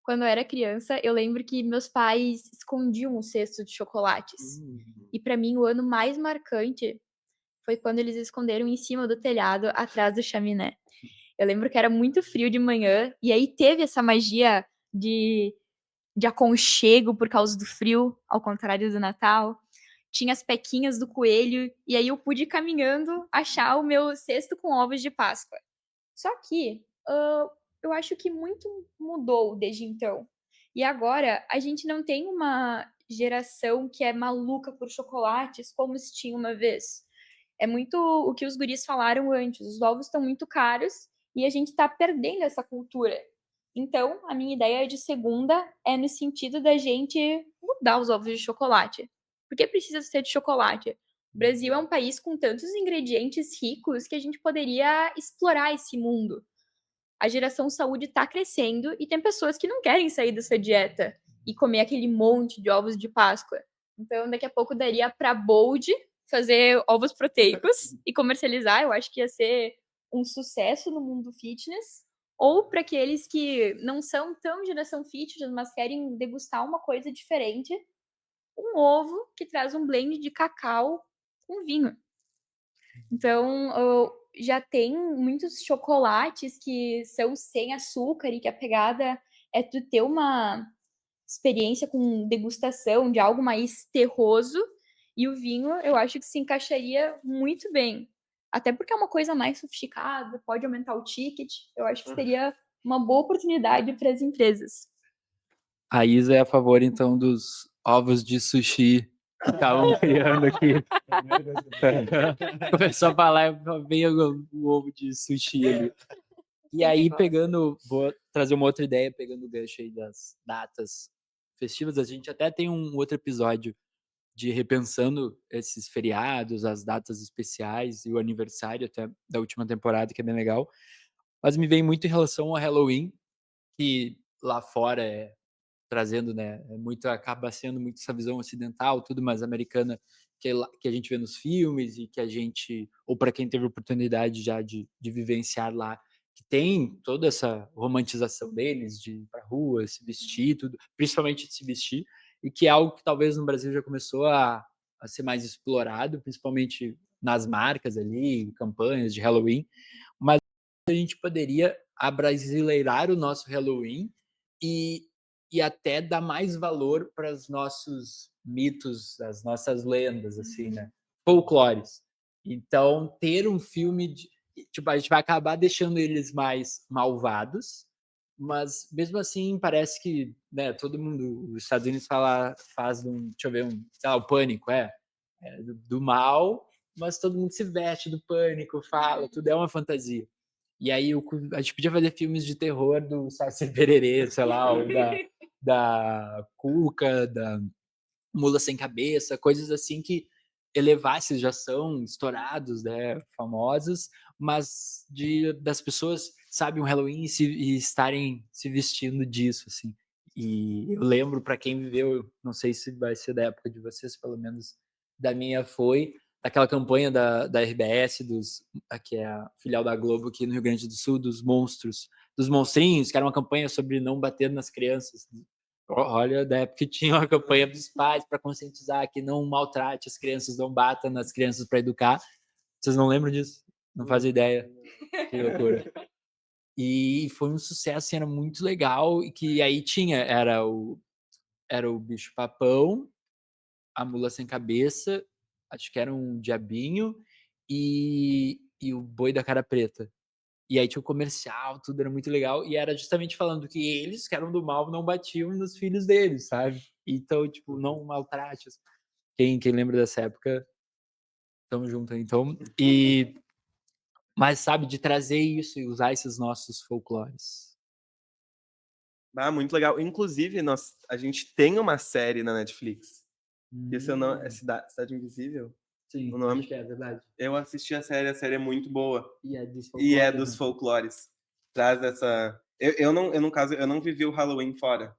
Quando eu era criança, eu lembro que meus pais escondiam um cesto de chocolates. E para mim o ano mais marcante foi quando eles esconderam em cima do telhado, atrás do chaminé. Eu lembro que era muito frio de manhã, e aí teve essa magia de, de aconchego por causa do frio, ao contrário do Natal. Tinha as pequinhas do coelho, e aí eu pude ir caminhando achar o meu cesto com ovos de Páscoa. Só que eu acho que muito mudou desde então. E agora a gente não tem uma geração que é maluca por chocolates como se tinha uma vez. É muito o que os guris falaram antes. Os ovos estão muito caros e a gente está perdendo essa cultura. Então, a minha ideia de segunda é no sentido da gente mudar os ovos de chocolate. Por que precisa ser de chocolate? O Brasil é um país com tantos ingredientes ricos que a gente poderia explorar esse mundo. A geração saúde está crescendo e tem pessoas que não querem sair dessa dieta e comer aquele monte de ovos de Páscoa. Então, daqui a pouco daria para Bold fazer ovos proteicos e comercializar. Eu acho que ia ser um sucesso no mundo fitness. Ou para aqueles que não são tão geração fitness, mas querem degustar uma coisa diferente, um ovo que traz um blend de cacau com vinho. Então, já tem muitos chocolates que são sem açúcar e que a pegada é tu ter uma experiência com degustação de algo mais terroso. E o vinho, eu acho que se encaixaria muito bem. Até porque é uma coisa mais sofisticada, pode aumentar o ticket. Eu acho que seria uma boa oportunidade para as empresas. A Isa é a favor, então, dos ovos de sushi que estavam criando aqui. Começou a falar, veio o ovo de sushi ali. E aí, vou trazer uma outra ideia, pegando o gancho aí das datas festivas. A gente até tem um outro episódio de repensando esses feriados, as datas especiais e o aniversário até da última temporada, que é bem legal. Mas me vem muito em relação ao Halloween, que lá fora trazendo, né, acaba sendo muito essa visão ocidental, tudo mais americana, que a gente vê nos filmes e que a gente, ou para quem teve oportunidade já de vivenciar lá, que tem toda essa romantização deles, de ir pra rua, se vestir, tudo, principalmente de se vestir, e que é algo que talvez no Brasil já começou a ser mais explorado, principalmente nas marcas ali, campanhas de Halloween, mas a gente poderia abrasileirar o nosso Halloween e até dar mais valor para os nossos mitos, as nossas lendas, assim, né? Folclores. Então, ter um filme tipo, a gente vai acabar deixando eles mais malvados, mas mesmo assim parece que, né, todo mundo, os Estados Unidos faz deixa eu ver, sei lá, o Pânico, do mal, mas todo mundo se veste do Pânico, fala, tudo é uma fantasia. E aí a gente podia fazer filmes de terror do Saci Pererê, sei lá, ou da Cuca, da Mula Sem Cabeça, coisas assim que elevassem, já são estourados, né, famosos, mas das pessoas, sabe, um Halloween e estarem se vestindo disso, assim. E eu lembro, para quem viveu, não sei se vai ser da época de vocês, pelo menos da minha foi, daquela campanha da RBS, que é a filial da Globo aqui no Rio Grande do Sul, dos monstrinhos, que era uma campanha sobre não bater nas crianças. Olha, da época que tinha uma campanha dos pais para conscientizar que não maltrate as crianças, não bata nas crianças para educar. Vocês não lembram disso? Não fazem ideia. Que loucura. E foi um sucesso, assim, era muito legal, e que aí era o bicho papão, a mula sem cabeça, acho que era um diabinho, e o boi da cara preta. E aí tinha o comercial, tudo era muito legal, e era justamente falando que eles, que eram do mal, não batiam nos filhos deles, sabe. Então, tipo, não maltrate. Quem lembra dessa época, tamo junto aí, então. Mas, sabe, de trazer isso e usar esses nossos folclores. Ah, muito legal. Inclusive, a gente tem uma série na Netflix. Que se eu não, é Hum, Cidade Invisível, sim, o nome. acho que é verdade. Eu assisti a série é muito boa. E é dos E é folclores, dos né? folclores. Traz essa. Eu, no caso, eu não vivi o Halloween fora.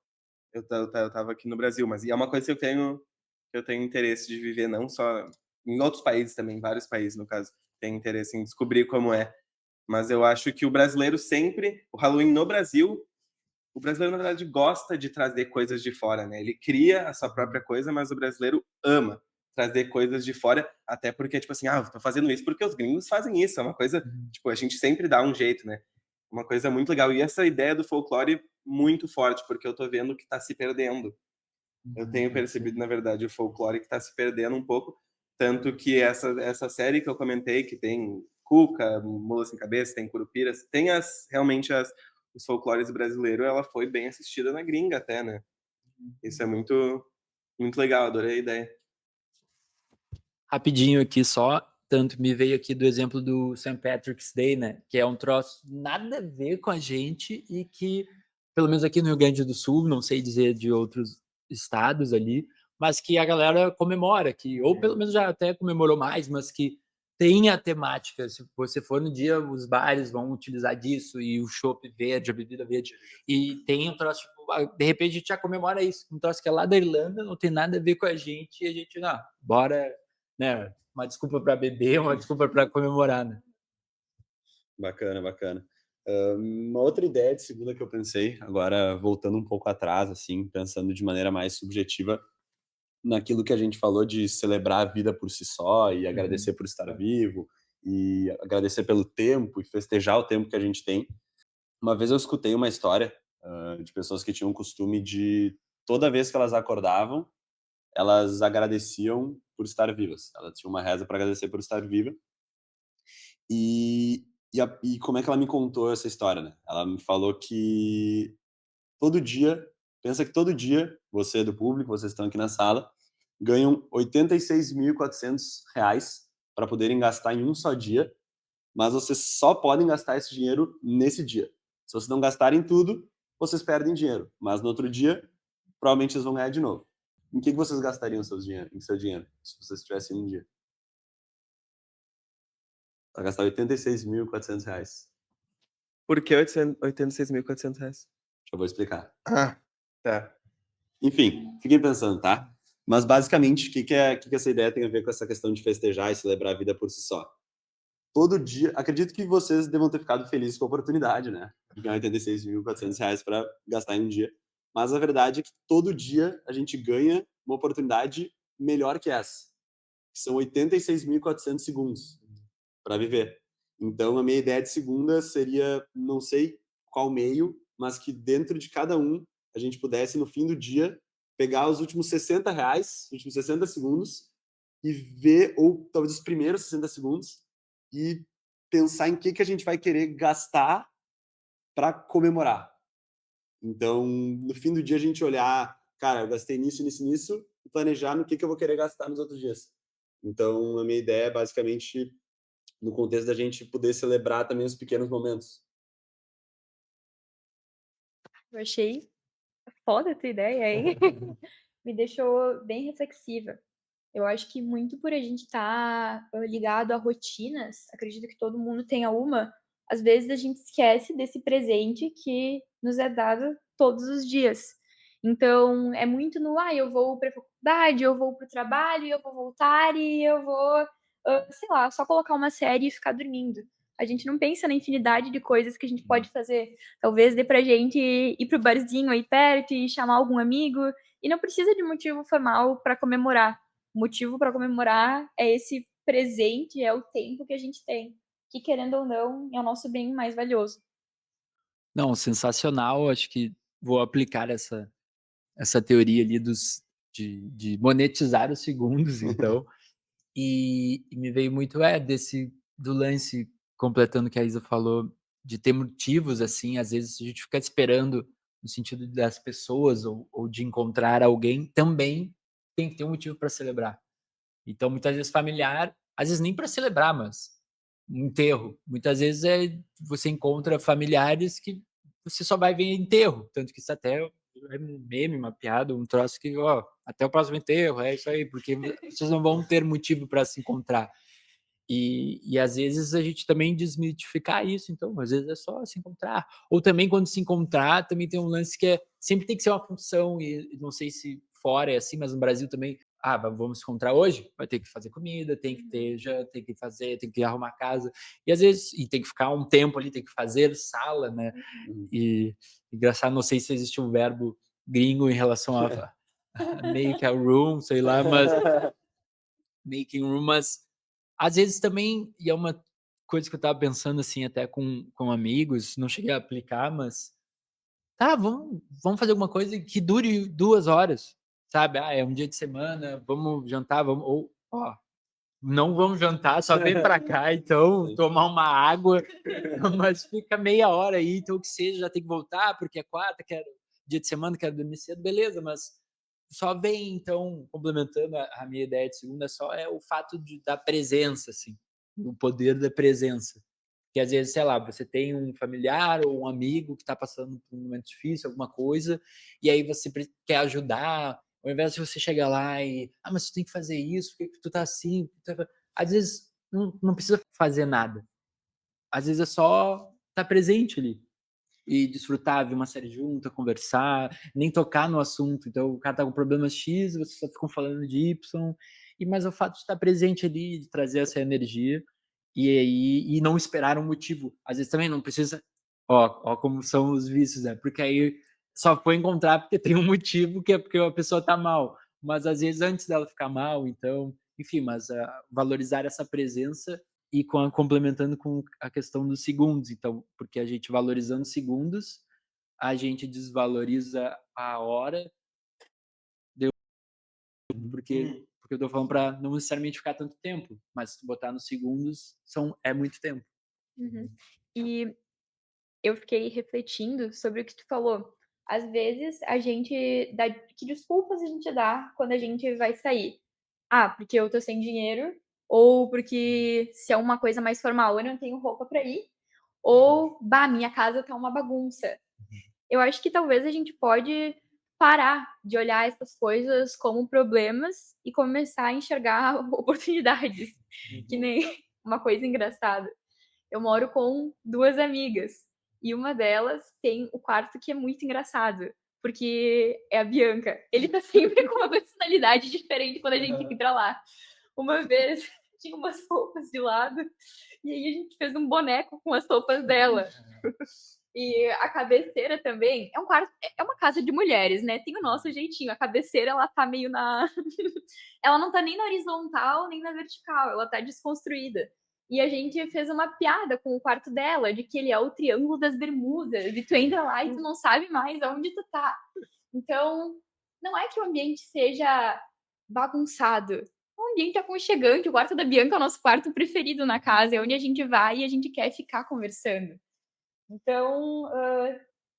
Eu tava aqui no Brasil, mas é uma coisa que eu tenho interesse de viver, não só em outros países também, vários países, no caso, tenho interesse em descobrir como é. Mas eu acho que o brasileiro sempre, o Halloween no Brasil, o brasileiro, na verdade, gosta de trazer coisas de fora, né? Ele cria a sua própria coisa, mas o brasileiro ama trazer coisas de fora, até porque, tipo assim, tô fazendo isso porque os gringos fazem isso. É uma coisa, Uhum. tipo, a gente sempre dá um jeito, né? Uma coisa muito legal. E essa ideia do folclore muito forte, porque eu tô vendo que tá se perdendo. Eu tenho percebido, na verdade, o folclore que tá se perdendo um pouco. Tanto que essa série que eu comentei, que tem Cuca, Mula Sem Cabeça, tem Curupiras, tem realmente os folclores brasileiros, ela foi bem assistida na gringa até, né? Isso é muito, muito legal, adorei a ideia. Rapidinho aqui só, tanto me veio aqui do exemplo do St. Patrick's Day, né? Que é um troço nada a ver com a gente e que, pelo menos aqui no Rio Grande do Sul, não sei dizer de outros estados ali, mas que a galera comemora, que, ou pelo menos já até comemorou mais, mas que tem a temática. Se você for no dia, os bares vão utilizar disso, e o chopp verde, a bebida verde, e tem um troço, tipo, de repente a gente já comemora isso, um troço que é lá da Irlanda, não tem nada a ver com a gente, e a gente, não, bora, né? Uma desculpa para beber, uma desculpa para comemorar, né? Bacana, bacana. Uma outra ideia de segunda que eu pensei, agora voltando um pouco atrás, assim, pensando de maneira mais subjetiva, naquilo que a gente falou de celebrar a vida por si só e agradecer por estar vivo e agradecer pelo tempo e festejar o tempo que a gente tem. Uma vez eu escutei uma história de pessoas que tinham o costume de, toda vez que elas acordavam, elas agradeciam por estar vivas. Elas tinham uma reza para agradecer por estar viva. E como é que ela me contou essa história, né? Ela me falou que todo dia, pensa que todo dia, você do público, vocês estão aqui na sala, ganham R$ 86.400 para poderem gastar em um só dia, mas vocês só podem gastar esse dinheiro nesse dia. Se vocês não gastarem tudo, vocês perdem dinheiro, mas no outro dia, provavelmente vocês vão ganhar de novo. Em que vocês gastariam seu dinheiro, se vocês tivessem um dia? Para gastar R$ 86.400. Por que R$ 86.400? Já vou explicar. Ah, tá. Enfim, fiquem pensando, tá? Mas basicamente, o que essa ideia tem a ver com essa questão de festejar e celebrar a vida por si só? Todo dia, acredito que vocês devam ter ficado felizes com a oportunidade, né? De ganhar R$ 86.400 para gastar em um dia. Mas a verdade é que todo dia a gente ganha uma oportunidade melhor que essa. Que são 86.400 segundos para viver. Então, a minha ideia de segunda seria, não sei qual meio, mas que dentro de cada um a gente pudesse, no fim do dia, pegar os últimos R$ 60, os últimos 60 segundos, e ver, ou talvez os primeiros 60 segundos, e pensar em que a gente vai querer gastar para comemorar. Então, no fim do dia, a gente olhar, cara, eu gastei nisso, nisso, nisso, e planejar no que eu vou querer gastar nos outros dias. Então, a minha ideia é basicamente no contexto da gente poder celebrar também os pequenos momentos. Eu achei foda a tua ideia, hein? Me deixou bem reflexiva. Eu acho que muito por a gente estar ligado a rotinas, acredito que todo mundo tenha uma, às vezes a gente esquece desse presente que nos é dado todos os dias. Então, é muito no, eu vou para a faculdade, eu vou para o trabalho, eu vou voltar e eu vou, sei lá, só colocar uma série e ficar dormindo. A gente não pensa na infinidade de coisas que a gente pode fazer. Talvez dê pra gente ir pro barzinho aí perto e chamar algum amigo. E não precisa de motivo formal para comemorar. O motivo para comemorar é esse presente, é o tempo que a gente tem, que querendo ou não, é o nosso bem mais valioso. Não, sensacional. Acho que vou aplicar essa teoria ali de monetizar os segundos, então. E me veio muito do lance, completando o que a Isa falou, de ter motivos, assim, às vezes a gente fica esperando no sentido das pessoas ou de encontrar alguém, também tem que ter um motivo para celebrar. Então, muitas vezes familiar, às vezes nem para celebrar, mas um enterro. Muitas vezes você encontra familiares que você só vai ver enterro. Tanto que isso até é um meme, uma piada, um troço que, ó, até o próximo enterro, é isso aí, porque vocês não vão ter motivo para se encontrar. E às vezes a gente também desmitificar isso, então, às vezes é só se encontrar. Ou também, quando se encontrar, também tem um lance que sempre tem que ser uma função, e não sei se fora é assim, mas no Brasil também, vamos se encontrar hoje? Vai ter que fazer comida, tem que ter, já tem que fazer, tem que arrumar casa. E às vezes, e tem que ficar um tempo ali, tem que fazer sala, né? E engraçado, não sei se existe um verbo gringo em relação a make a room, sei lá, mas making room, mas às vezes também, e é uma coisa que eu estava pensando, assim, até com amigos, não cheguei a aplicar, mas vamos fazer alguma coisa que dure 2 horas, sabe? É um dia de semana, vamos jantar, vamos ou ó, não vamos jantar, só vem pra cá, então, tomar uma água, mas fica meia hora aí, então que seja, já tem que voltar, porque é quarta, quero dia de semana, quero dormir cedo, beleza, mas só vem, então, complementando a minha ideia de segunda, só é o fato da presença, assim, o poder da presença. Que às vezes, sei lá, você tem um familiar ou um amigo que está passando por um momento difícil, alguma coisa, e aí você quer ajudar, ao invés de você chegar lá e, mas tu tem que fazer isso, por que tu tá assim? Às vezes não precisa fazer nada. Às vezes é só estar presente ali e desfrutar, ver uma série junta, conversar, nem tocar no assunto. Então, o cara tá com problema X, vocês só ficam falando de Y, mas o fato de estar presente ali, de trazer essa energia, e não esperar um motivo. Às vezes também não precisa. Ó como são os vícios, né? Porque aí só foi encontrar porque tem um motivo, que é porque a pessoa tá mal. Mas às vezes antes dela ficar mal, então, enfim, mas valorizar essa presença e complementando com a questão dos segundos. Então, porque a gente valorizando segundos, a gente desvaloriza a hora, porque eu tô falando para não necessariamente ficar tanto tempo, mas se tu botar nos segundos, é muito tempo. Uhum. E eu fiquei refletindo sobre o que tu falou. Às vezes a gente dá. Que desculpas a gente dá quando a gente vai sair? Porque eu tô sem dinheiro, ou porque se é uma coisa mais formal, eu não tenho roupa pra ir, ou, minha casa tá uma bagunça. Eu acho que talvez a gente pode parar de olhar essas coisas como problemas e começar a enxergar oportunidades. Que nem uma coisa engraçada. Eu moro com 2 amigas e uma delas tem o quarto que é muito engraçado, porque é a Bianca. Ele tá sempre com uma personalidade diferente quando a gente entra lá. Uma vez tinha umas roupas de lado e aí a gente fez um boneco com as roupas dela. E a cabeceira também é um quarto, é uma casa de mulheres, né? Tem o nosso jeitinho. A cabeceira, ela tá meio na. Ela não tá nem na horizontal, nem na vertical, ela tá desconstruída. E a gente fez uma piada com o quarto dela, de que ele é o Triângulo das Bermudas, e tu entra lá e tu não sabe mais aonde tu tá. Então, não é que o ambiente seja bagunçado. É um ambiente aconchegante. O quarto da Bianca é o nosso quarto preferido na casa, é onde a gente vai e a gente quer ficar conversando. Então,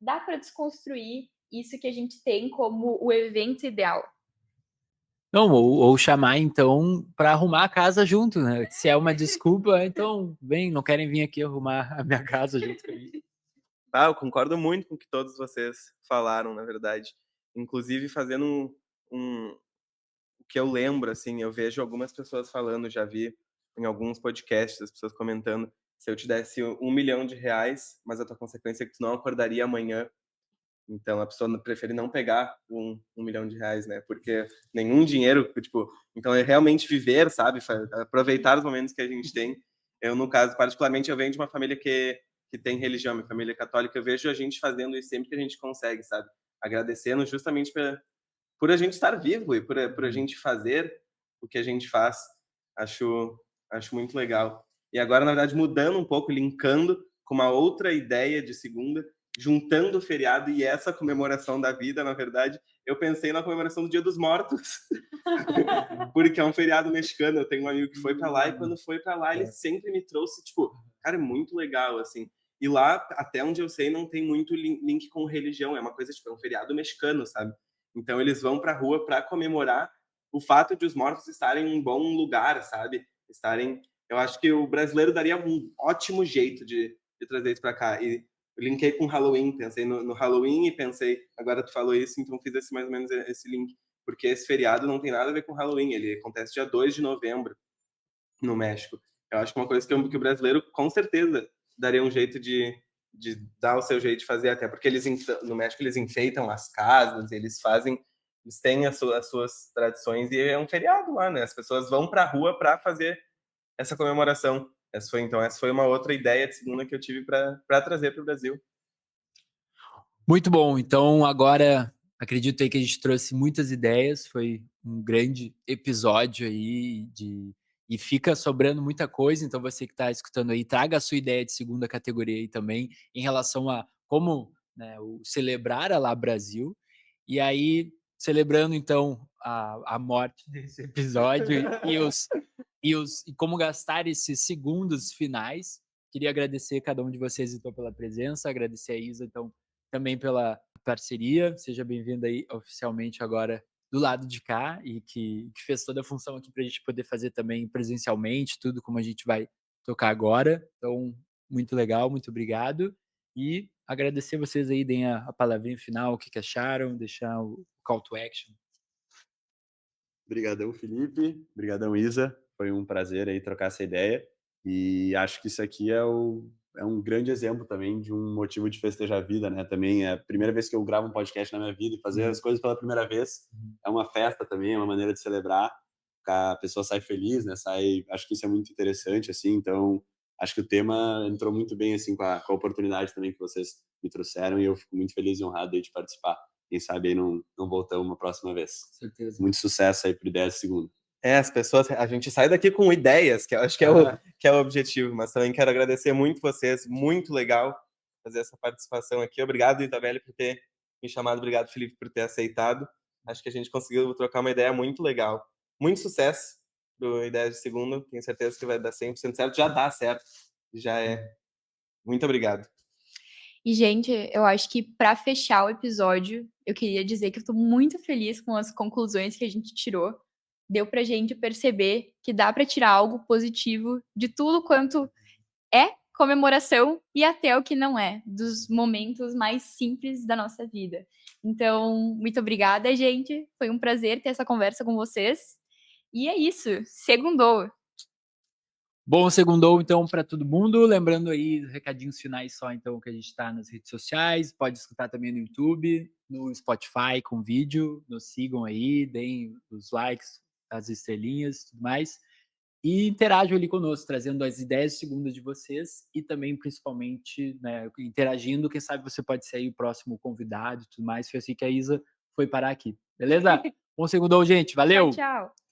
dá para desconstruir isso que a gente tem como o evento ideal. Não, ou chamar, então, para arrumar a casa junto, né? Se é uma desculpa, então, não querem vir aqui arrumar a minha casa junto comigo. Eu concordo muito com o que todos vocês falaram, na verdade. Inclusive, fazendo o que eu lembro, assim, eu vejo algumas pessoas falando, já vi em alguns podcasts, as pessoas comentando, se eu te desse R$1 milhão, mas a tua consequência é que tu não acordaria amanhã. Então, a pessoa prefere não pegar R$1 milhão, né? Porque nenhum dinheiro, tipo... Então, é realmente viver, sabe? Aproveitar os momentos que a gente tem. Eu, no caso, particularmente, eu venho de uma família que tem religião, minha família é católica. Eu vejo a gente fazendo isso sempre que a gente consegue, sabe? Agradecendo justamente por a gente estar vivo e por a gente fazer o que a gente faz. Acho muito legal. E agora, na verdade, mudando um pouco, linkando com uma outra ideia de segunda, juntando o feriado e essa comemoração da vida, na verdade, eu pensei na comemoração do Dia dos Mortos, porque é um feriado mexicano. Eu tenho um amigo que foi para lá e quando foi para lá ele sempre me trouxe, tipo, cara, é muito legal, assim. E lá, até onde eu sei, não tem muito link com religião, é uma coisa, tipo, é um feriado mexicano, sabe? Então eles vão pra rua para comemorar o fato de os mortos estarem em um bom lugar, sabe? Eu acho que o brasileiro daria um ótimo jeito de trazer isso para cá. E linkei com Halloween, pensei no Halloween e pensei, agora tu falou isso, então fiz mais ou menos esse link. Porque esse feriado não tem nada a ver com Halloween, ele acontece dia 2 de novembro no México. Eu acho que uma coisa que o brasileiro, com certeza, daria um jeito de dar o seu jeito de fazer, até porque no México eles enfeitam as casas, eles têm as suas tradições e é um feriado lá, né? As pessoas vão pra rua para fazer essa comemoração. Essa foi uma outra ideia de segunda que eu tive para trazer para o Brasil. Muito bom. Então, agora, acredito aí que a gente trouxe muitas ideias. Foi um grande episódio aí e fica sobrando muita coisa. Então, você que está escutando aí, traga a sua ideia de segunda categoria aí também, em relação a como, né, celebrar a Lá Brasil. E aí, celebrando, então, a morte desse episódio e como gastar esses segundos finais. Queria agradecer a cada um de vocês, então, pela presença, agradecer a Isa, então, também pela parceria. Seja bem-vindo aí oficialmente agora do lado de cá e que fez toda a função aqui para a gente poder fazer também presencialmente, tudo como a gente vai tocar agora. Então, muito legal, muito obrigado. E agradecer vocês aí, deem a palavrinha final, o que acharam, deixar o call to action. Obrigadão, Felipe. Obrigadão, Isa. Foi um prazer aí trocar essa ideia. E acho que isso aqui é um grande exemplo também de um motivo de festejar a vida, né? Também é a primeira vez que eu gravo um podcast na minha vida e fazer as coisas pela primeira vez. É uma festa também, é uma maneira de celebrar. A pessoa sai feliz, né? Acho que isso é muito interessante, assim. Então, acho que o tema entrou muito bem, assim, com a oportunidade também que vocês me trouxeram e eu fico muito feliz e honrado aí de participar. Quem sabe aí não voltamos uma próxima vez. Com certeza. Muito sucesso aí pro Ideia de Segunda. As pessoas, a gente sai daqui com ideias, que eu acho que é o objetivo, mas também quero agradecer muito vocês, muito legal fazer essa participação aqui. Obrigado, Isabelle, por ter me chamado, obrigado, Felipe, por ter aceitado. Acho que a gente conseguiu trocar uma ideia muito legal. Muito sucesso pro Ideia de Segunda, tenho certeza que vai dar 100% certo, já dá certo, já é. Muito obrigado. E, gente, eu acho que para fechar o episódio, eu queria dizer que eu tô muito feliz com as conclusões que a gente tirou. Deu pra gente perceber que dá para tirar algo positivo de tudo quanto é comemoração e até o que não é, dos momentos mais simples da nossa vida. Então, muito obrigada, gente. Foi um prazer ter essa conversa com vocês. E é isso. Segundou. Bom, segundou então para todo mundo. Lembrando aí, recadinhos finais só, então, que a gente está nas redes sociais. Pode escutar também no YouTube, no Spotify com vídeo. Nos sigam aí, deem os likes, as estrelinhas, tudo mais. E interajam ali conosco, trazendo as ideias segundas de vocês e também, principalmente, né, interagindo. Quem sabe você pode ser aí o próximo convidado e tudo mais. Foi assim que a Isa foi parar aqui. Beleza? Bom segundou, gente. Valeu! Tchau, tchau.